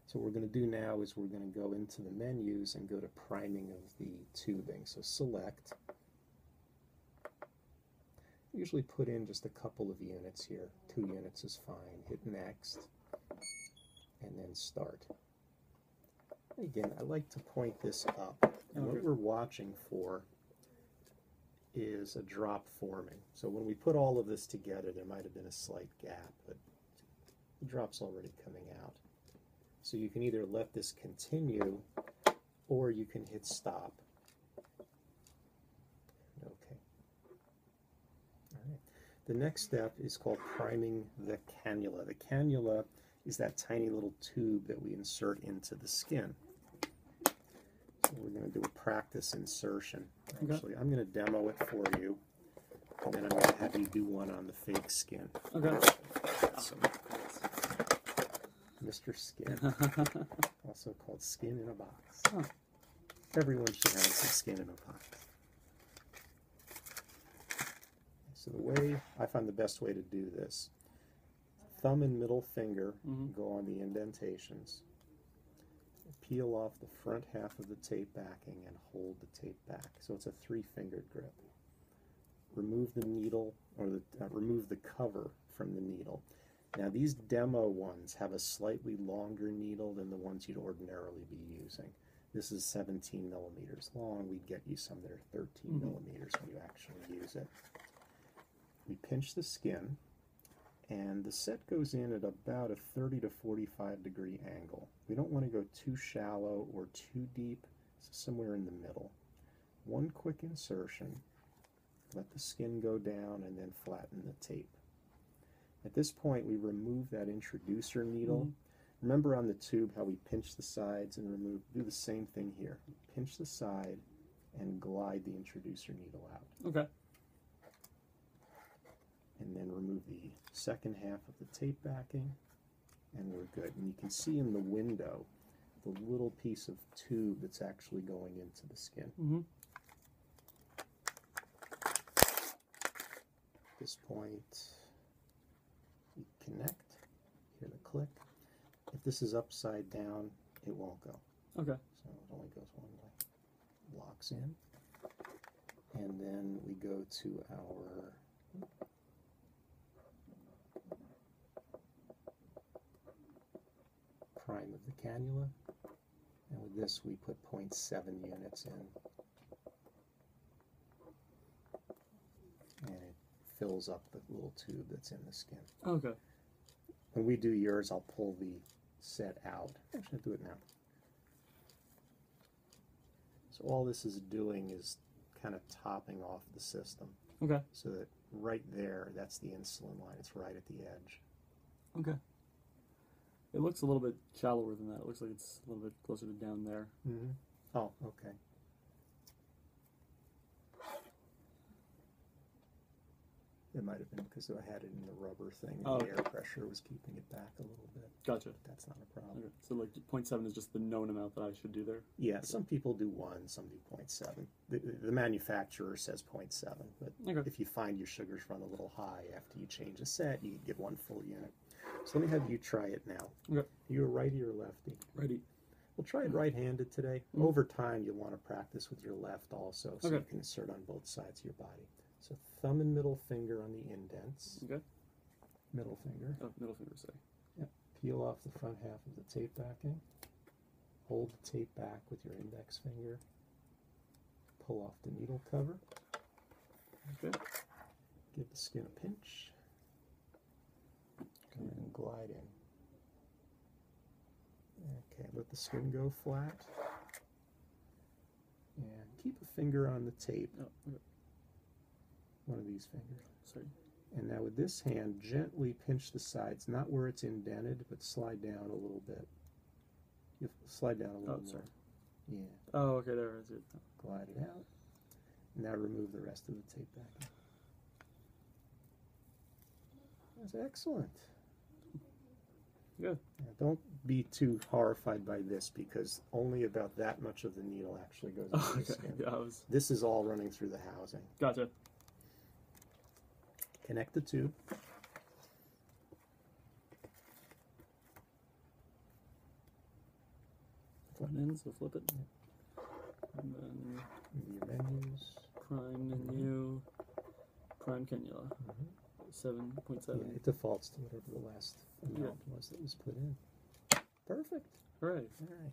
So what we're going to do now is we're going to go into the menus and go to priming of the tubing. So select. Usually put in just a couple of units here. 2 units is fine. Hit next and then start. Again, I like to point this up. And what we're watching for is a drop forming. So when we put all of this together, there might have been a slight gap, but the drop's already coming out. So you can either let this continue or you can hit stop. Okay. All right. The next step is called priming the cannula. The cannula is that tiny little tube that we insert into the skin. So we're going to do a practice insertion. Actually, I'm going to demo it for you, and then I'm going to have you do one on the fake skin. Okay. So, Mr. Skin, also called Skin in a Box. Huh. Everyone should have some skin in a box. So the way, I find the best way to do this, thumb and middle finger go on the indentations. Peel off the front half of the tape backing and hold the tape back. So it's a 3-fingered grip. Remove the needle, or remove the cover from the needle. Now these demo ones have a slightly longer needle than the ones you'd ordinarily be using. This is 17 millimeters long. We'd get you some that are 13 millimeters when you actually use it. We pinch the skin, and the set goes in at about a 30 to 45 degree angle. We don't want to go too shallow or too deep, so somewhere in the middle. One quick insertion, let the skin go down, and then flatten the tape. At this point, we remove that introducer needle. Remember on the tube how we pinch the sides and remove? Do the same thing here. Pinch the side and glide the introducer needle out. Okay. And then remove the second half of the tape backing, and we're good. And you can see in the window the little piece of tube that's actually going into the skin. At this point, you connect, hear the click. If this is upside down, it won't go. Okay. So it only goes one way. Locks in. And then we go to our prime of the cannula, and with this we put 0.7 units in, and it fills up the little tube that's in the skin. Okay. When we do yours, I'll pull the set out. Actually, I'll do it now. So all this is doing is kind of topping off the system. Okay. So that right there, that's the insulin line. It's right at the edge. Okay. It looks a little bit shallower than that. It looks like it's a little bit closer to down there. Oh, okay. It might have been because I had it in the rubber thing, and the air pressure was keeping it back a little bit. Gotcha. But that's not a problem. Okay. So like 0.7 is just the known amount that I should do there? Yeah, some people do 1, some do 0.7. The manufacturer says 0.7, but if you find your sugars run a little high after you change a set, you can get 1 full unit. So let me have you try it now. Okay. Are you a righty or lefty? Righty. We'll try it right-handed today. Over time, you'll want to practice with your left also, so you can insert on both sides of your body. So thumb and middle finger on the indents. Okay. Middle finger. Oh, middle finger, say. Yep. Peel off the front half of the tape backing. Hold the tape back with your index finger. Pull off the needle cover. Okay. Give the skin a pinch. And then glide in. Okay, let the skin go flat. And keep a finger on the tape. Oh, okay. One of these fingers. Sorry. And now with this hand, gently pinch the sides, not where it's indented, but slide down a little bit. You slide down a little more. Sorry. Yeah. Oh, okay, there is it. Glide it out. Now remove the rest of the tape backing. That's excellent. Good. Now, don't be too horrified by this because only about that much of the needle actually goes into the skin. Yeah, This is all running through the housing. Gotcha. Connect the tube. front end, so flip it. And then Your menus. prime menu, prime cannula, 7.7. Yeah, it defaults to whatever the last amount was that was put in. Perfect. All right. All right.